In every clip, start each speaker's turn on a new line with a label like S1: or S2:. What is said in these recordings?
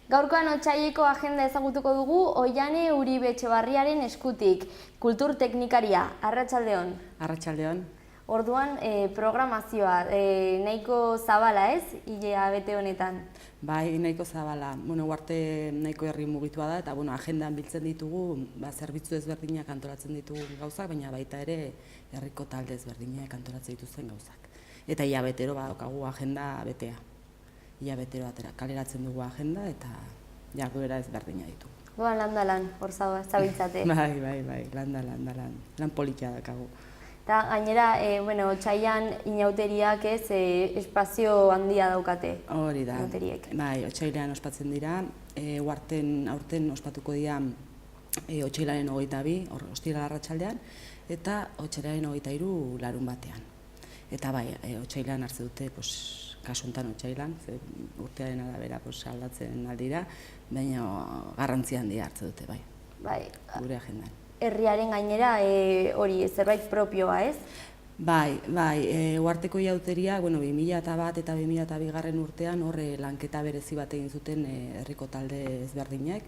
S1: Gaurkoan otsaileko agenda ezagutuko dugu Oihane Uribe Etxebarriaren eskutik, kultur teknikaria. Arratsaldeon.
S2: Arratsaldeon.
S1: Orduan, programazioa nahiko zabala ez, hilabete honetan?
S2: Bai, nahiko zabala. Uarte nahiko herri mugitua da, eta agendan biltzen ditugu, zerbitzu ezberdinak antolatzen ditugu gauzak, baina baita ere herriko talde ezberdinak antolatzen dituzten gauzak. Eta hilabetero daukagu agenda betea. Hilabetero atera kaleratzen dugu agenda eta jarduera ezberdina ditugu.
S1: Lan, hor zabiltzate.
S2: Bai, lan politia dakagu.
S1: Eta gainera, otsailean inauteriak espazio handia daukate.
S2: Hori da, bai, otsailean ospatzen dira, aurten ospatuko dira otsailaren 22, ostiral arratsaldean, eta otsailaren 23 larun batean. Eta bai, otsailean hartze dute, kasu honetan otsailean, urtearen arabera aldatzen aldira, baina garrantzi handia hartze dute, bai, gure agendan.
S1: Herriaren gainera hori zerbait propioa, ez?
S2: Bai, uarteko jauteria, 2001 eta 2002 urtean horre lanketa berezi bat egin zuten herriko talde ezberdinek,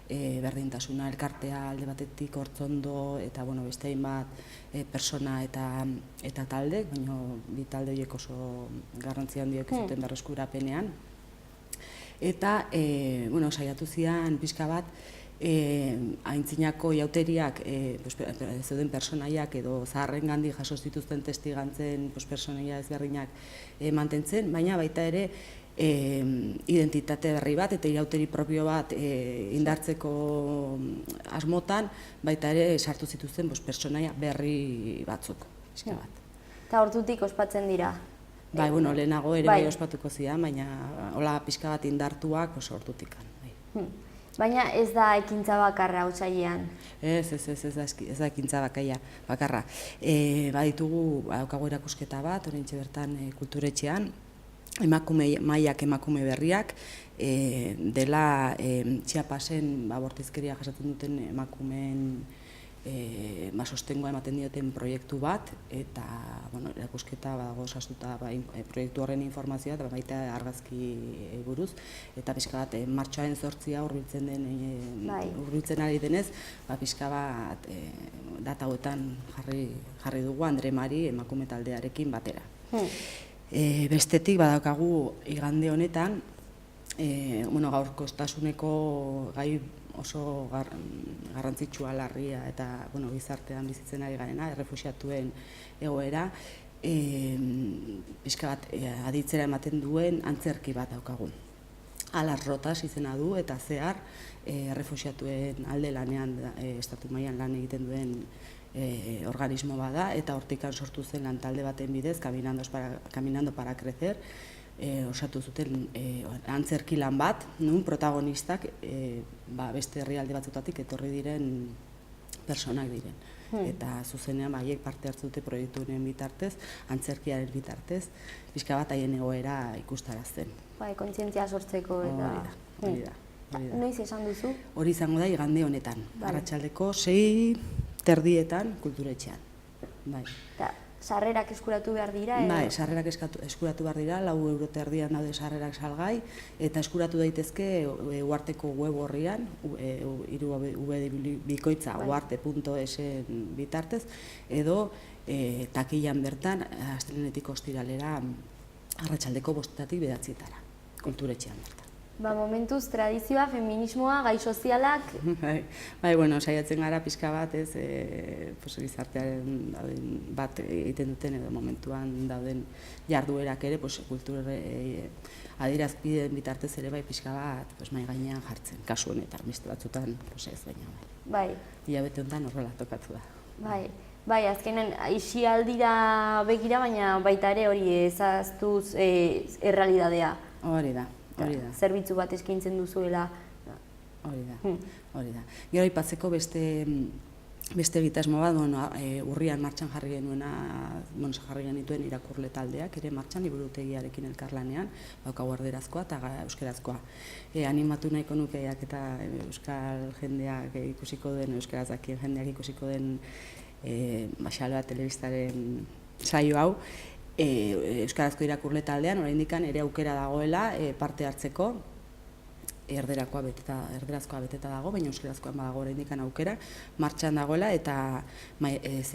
S2: berdintasuna elkartea alde batetik Hortzondo eta beste hainbat persona eta taldek, baina bi talde horiek oso garrantzi handiak zuten berreskurapenean. Eta saiatu zian pixka bat aintzinako jauteriak zeuden personaiak edo zaharrengandik jaso zituzten testigantzen personaia ezberdinak mantentzen, baina baita ere identitate berri bat eta irauteri propio bat indartzeko asmotan baita ere sartu zituzten personaia berri batzuk.
S1: Eta hortutik ospatzen dira?
S2: Bai, lehenago ere bai ospatuko zidan, baina hola pixka bat indartuak oso hortutik.
S1: Baina ez da ekintza bakarra otsailean? Ez
S2: da ekintza bakarra. Baditugu daukagu erakusketa bat, oraintxe bertan kulturetxean, emakume mailak emakume berriak, dela Txiapasen bortizkeria jasaten duten emakumeen sostengoa ematen dioten proiektu bat, eta erakusketa dago osatuta proiektu horren informazioa, eta baita argazki buruz, eta pixka bat martxoaren 8 hurbiltzen ari denez, pixka bat data hauetan jarri dugu Andre Mari emakume taldearekin batera. Bestetik badaukagu igande honetan, gaurkoztasuneko gai oso garrantzitsua, larria eta gizartean bizitzen ari garena, errefuxiatuen egoera, pixka bat aditzera ematen duen antzerki bat daukagu. Alas Rotas izena du eta zehar errefuxiatuen alde lanean, estatu mailan lan egiten duen organismo bada, eta hortikan sortu zen lan talde baten bidez, Caminando para Crecer, osatu zuten antzerki lan bat, nun protagonistak beste herrialde batzutatik etorri diren personak diren. Eta zuzenean haiek parte hartu dute proiektu honen bitartez, antzerkiaren bitartez, pixka bat haien egoera ikustarazten.
S1: Kontzientzia sortzeko eta...
S2: Hori da.
S1: Noiz esan duzu?
S2: Hori izango da igande honetan, arratsaldeko 6:00 kulturetxean.
S1: Sarrerak eskuratu behar dira?
S2: Bai, sarrerak eskuratu behar dira, 4 eurote erdian daude sarrerak salgai, eta eskuratu daitezke uarteko web horrian, bikoitza uarte.es bitartez, edo takilan bertan, astelehenetik ostiralera, arratsaldeko 5:00 9:00 kulturetxean bertan.
S1: Momentuz, tradizioa, feminismoa, gai sozialak...
S2: Bai, saiatzen gara pixka bat, gizartearen bat egiten duten edo momentuan dauden jarduerak ere, kultur adierazpideen bitartez ere bai pixka bat mai gainean jartzen, kasu honetan, beste batzutan ez baina bai. Hilabete honetan horrela tokatu da.
S1: Bai, azkenen isialdira begira, baina baita ere hori ezaztuz errealidadea.
S2: Hori da.
S1: Zerbitzu bat eskaintzen duzuela.
S2: Hori da. Gero aipatzeko beste egitasmo bat, urrian martxan jarri genituen irakurle taldeak, ere martxan liburutegiarekin elkarlanean, daukagu erderazkoa eta euskarazkoa. Animatu nahiko nukeak eta euskal jendeak ikusiko den, euskaraz dakien jendeak ikusiko den Xaloa telebistaren saio hau, euskarazko irakurle taldean, oraindik ere aukera dagoela parte hartzeko, erderazkoa beteta dago, baina euskarazkoa badago oraindik aukera, martxan dagoela, eta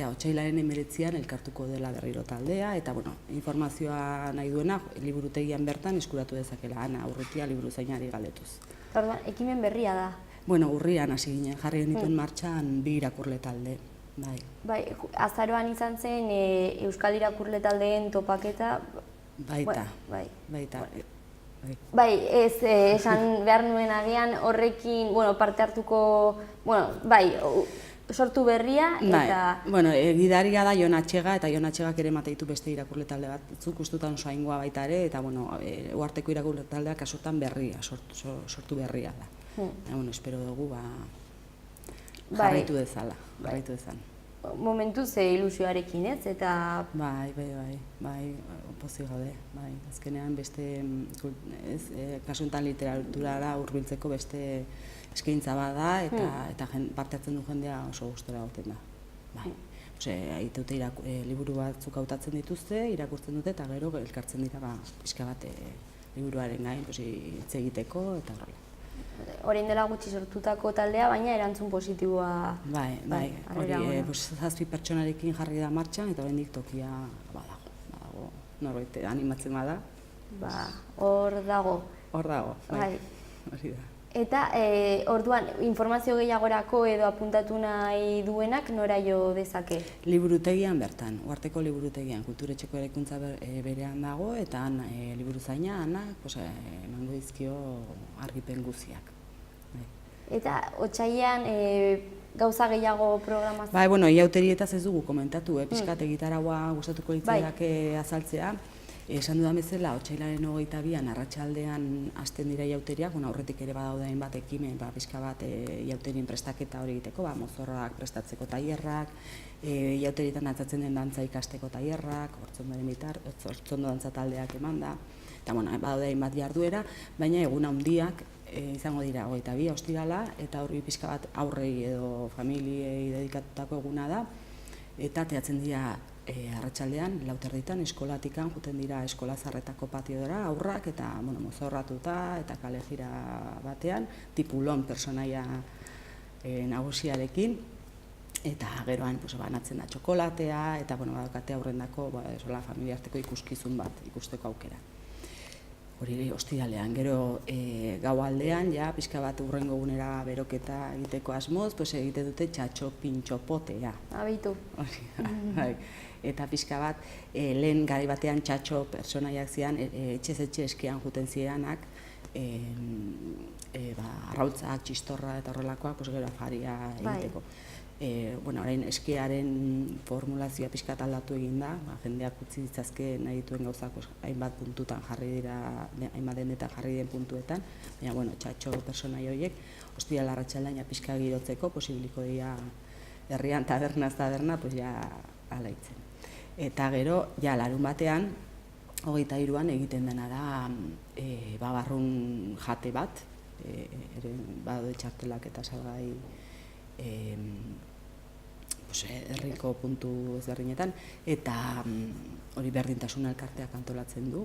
S2: otsailaren 19an elkartuko dela berriro taldea, eta informazioa nahi duena liburutegian bertan eskuratu dezakela, Ana Urrutia liburuzainari galdetuz.
S1: Orduan, ekimen berria da.
S2: Urrian hasi ginen, jarri genituen martxan 2 irakurle talde.
S1: Bai, azaroan izan zen Euskal Irakurle taldeen topaketa.
S2: Baita.
S1: Bai, ez esan behar nuen agian horrekin parte hartuko, sortu berria eta...
S2: Gidaria da Jon Atxega, eta Jon Atxegak ere mateitu beste irakurle talde batzuk, ustutan oso aingoa baita ere, eta uharteko irakurle taldeak asortan berria, sortu berria da. Espero dugu jarraitu dezala.
S1: Momentuz ilusioarekin ez, eta...
S2: Bai, pozik gaude, azkenean beste, kasuntan literaturara hurbiltzeko beste eskaintza bada, eta parte hartzen du jendea oso gustora goten da. Aiteute liburu batzuk hautatzen dituzte, irakurtzen dute, eta gero elkartzen dira pixka bat liburuaren gain hitz egiteko, eta horrela.
S1: Orain dela gutxi sortutako taldea, baina erantzun positiboa...
S2: Bai, hori 7 pertsonarekin jarri da martxan, eta oraindik tokia badago, norbait animatzen bada.
S1: Hor dago.
S2: Bai, hori da.
S1: Eta, orduan, informazio gehiagorako edo apuntatu nahi duenak nora jo dezake?
S2: Liburutegian bertan, uharteko liburutegian, kulturetxeko eraikuntza berean dago, eta han liburuzaina, Anak, emango dizkio argipen guziak.
S1: Eta, otsailean gauza gehiago programazio?
S2: Iauterietaz ez dugu komentatu, pixkat egitaragoa gustatuko litzaidake azaltzea. Esan dudan bezala, otsailaren 22an arratsaldean hasten dira iauteriak, aurretik ere badaude hainbat ekimen, pixka bat iauterien prestaketa hori egiteko, mozorroak prestatzeko tailerrak, iauterietan altzatzen den dantza ikasteko tailerrak, hortzondo dantza taldeak emanda, eta badaude hainbat jarduera, baina egun handiak izango dira 22 ostirala, eta hori pixka bat aurrei edo familiei dedikatutako eguna da, eta teatzen dira arratsaldean, 4:00 eskolatikan, juten dira eskola zarretako patiodora, aurrak eta mozorratuta eta kale jira batean, tipulon personaia nagusiarekin, eta geroan banatzen da txokolatea, eta badakate aurrendako familiarteko ikuskizun bat ikusteko aukera. Hori ostiralean, gero gaualdean, pixka bat hurrengo egunera beroketa egiteko asmoz, egite dute txatxo pintxopotea.
S1: Abitu.
S2: Eta pixka bat, lehen garai batean txatxo personaiak zian, etxez-etxe eskean juten zirenak, arrautzak, txistorra eta horrelakoak, gero afaria egiteko. Orain eskearen formulazioa pixka aldatu egin da, jendeak utzi ditzazke nahi dituen gauzak hainbat puntutan jarri dira, hainbat dendetan jarri den puntuetan, baina txatxo personai horiek, ostiral arratsaldean pixka girotzeko, posibiliko dira herrian tabernaz taberna, alaitzen. Eta gero, larun batean, 23an egiten dena da babarrun jate bat, badaude txartelak eta salgai herriko puntu ezberdinetan, eta hori berdintasun elkarteak antolatzen du,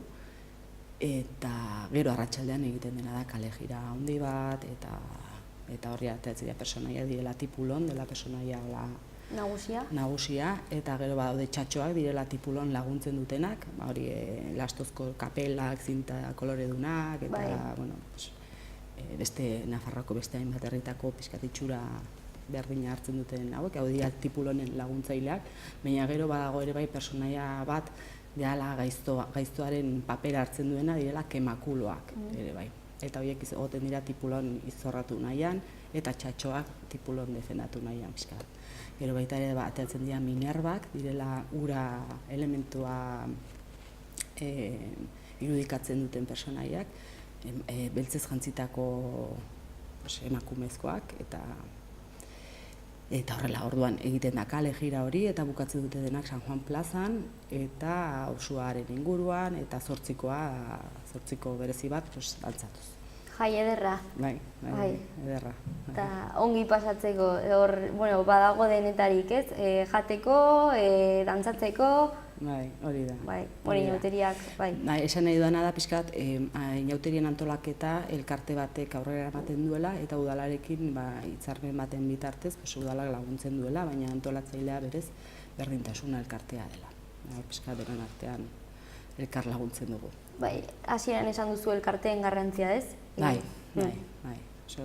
S2: eta gero arratsaldean egiten dena da kale jira handi bat, eta horri ateatzea personaia direla tipulon, dela personaia nagusia, eta gero badaude txatxoak direla tipulon laguntzen dutenak, hori lastozko kapelak, zinta koloredunak, eta beste Nafarroako beste hainbat herritako pixkat itxura berdina hartzen duten hauek, hau dira tipulonen laguntzaileak, baina gero badago ere personaia bat dela gaiztoaren papera hartzen duena direla kemakuloak ere bai. Eta horiek egoten dira tipulon izorratu nahian, eta txatxoak tipulon defendatu nahian pixkat. Gero baita ere ateatzen dira minerbak, direla ura elementua irudikatzen duten personaiak, beltzez jantzitako emakumezkoak, eta horrela orduan egiten da kale jira hori, eta bukatzen dute denak San Juan plazan, eta auzoaren inguruan, eta 8ko berezi bat dantzatuz.
S1: Jai ederra.
S2: Bai, ederra.
S1: Eta ongi pasatzeko, badago denetarik, ez? Jateko, dantzatzeko...
S2: bai, hori da.
S1: Bai, hori inauteriak, bai.
S2: Esan nahi duana da, pixkat, inauterien antolaketa elkarte batek aurrera ematen duela, eta udalarekin hitzarmen baten bitartez, udalak laguntzen duela, baina antolatzailea berez berdintasuna elkartea dela. Pixkat, denon artean elkar laguntzen dugu.
S1: Bai, hasieran esan duzu elkarteen garrantzia, ez?
S2: Bai. Oso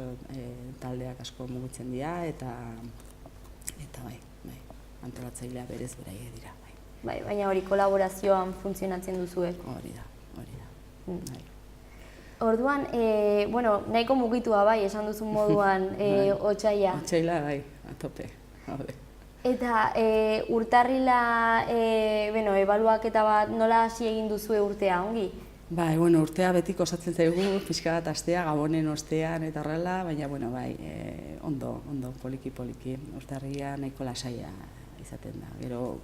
S2: taldeak asko mugitzen dira, eta bai, antolatzailea berez beraiek dira.
S1: Bai, baina hori kolaborazioan funtzionatzen duzue.
S2: Hori da.
S1: Orduan, nahiko mugitua bai, esan duzun moduan otsaila.
S2: Otsaila, bai, atope.
S1: Eta urtarrila, ebaluaketa bat nola hasi egin duzue urtea, ongi?
S2: Bai, urtea betiko osatzen zaigu, pixka bat astea, gabonen ostean eta horrela, baina, ondo, poliki-poliki. Urtarria nahiko lasaia izaten da. Gero,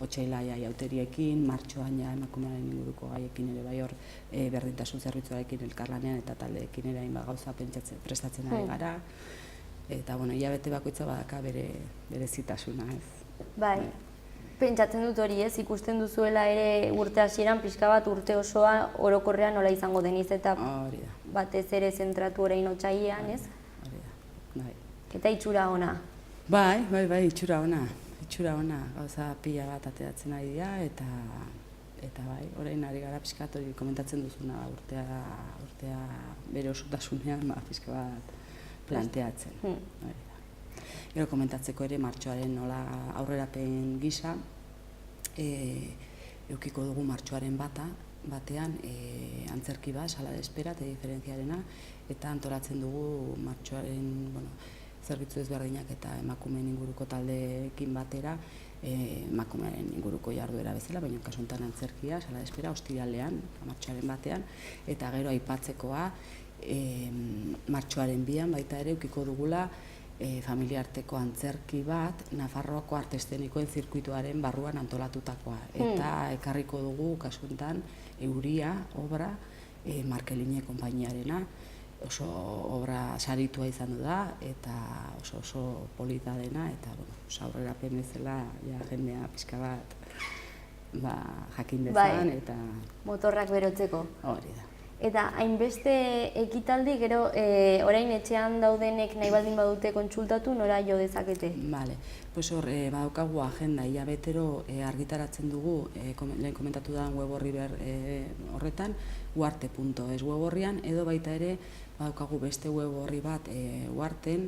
S2: otsaila jauteriekin, martxoan emakumearen inguruko gaiekin ere bai hor berdintasun zerbitzuarekin elkarlanean eta taldeekin ere hainbat gauza prestatzen ari gara. Eta, hilabete bakoitza badaka bere zitasuna, ez.
S1: Bai, pentsatzen dut hori, ez, ikusten duzuela ere urte hasieran pixka bat urte osoa orokorrean nola izango deniz eta batez ere zentratu orain otsailean, ez?
S2: Hori da, bai.
S1: Eta itxura ona.
S2: Bai, itxura ona. Gauza pila bat ateratzen ari dira, eta bai, orain ari gara pixkat hori komentatzen duzuna urtea bere osotasunean pixka bat planteatzen. Gero komentatzeko ere martxoaren nola aurrerapen gisa, eukiko dugu martxoaren batean antzerki bat, sala de espera eta diferentziarena, eta antolatzen dugu martxoaren zerbitzu ezberdinak eta emakumeen inguruko taldeekin batera, emakumearen inguruko jarduera bezala, baina kasu honetan antzerkia, sala de espera, ostiralean, martxoaren batean, eta gero aipatzekoa, martxoaren 2an baita ere eukiko dugula familiarteko antzerki bat Nafarroako arte eszenikoen zirkuituaren barruan antolatutakoa. Eta ekarriko dugu kasu honetan Euria obra Markeline konpainiarena, oso obra saritua izan du da, eta oso polita dena, eta aurrerapen bezala jendea pixka bat jakin dezan, eta...
S1: Motorrak berotzeko.
S2: Hori da.
S1: Eta hainbeste ekitaldi, gero orain etxean daudenek nahi baldin badute kontsultatu, nora jo dezakete?
S2: Bale, pues hor, badaukagu agenda, hilabetero argitaratzen dugu, lehen komentatu da web horri horretan, uarte.es web horrian, edo baita ere badaukagu beste web horri bat uarten,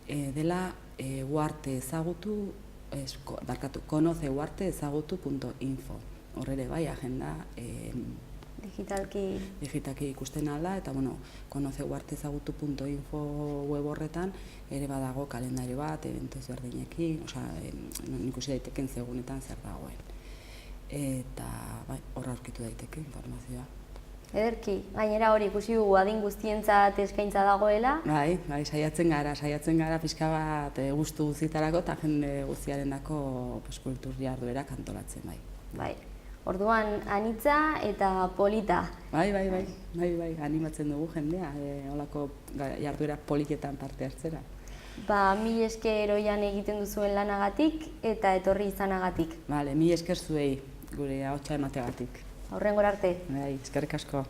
S2: dela uarte ezagutu, conoceuarteezagutu.info. Hor ere bai, agenda digitalki ikusten alda, eta conoceuarteezagutu.info web horretan ere badago kalendario bat, eventu ezberdinekin, ikusi daiteken segunetan zer dagoen. Eta hor aurkitu daiteke informazioa.
S1: Ederki, gainera hori ikusi dugu adin guztientzat eskaintza dagoela.
S2: Bai, saiatzen gara pixka bat gustu guztietarako eta jende guztiarendako kultur jarduerak antolatzen, bai.
S1: Bai. Orduan anitza eta polita.
S2: Bai, animatzen dugu jendea, holako jarduerak poliketan parte hartzera.
S1: Mil esker oian egiten duzuen lanagatik eta etorri izanagatik.
S2: Mil esker zuei, gure ahotsa emateagatik.
S1: Aurrengora arte.
S2: Bai, eskerrik asko.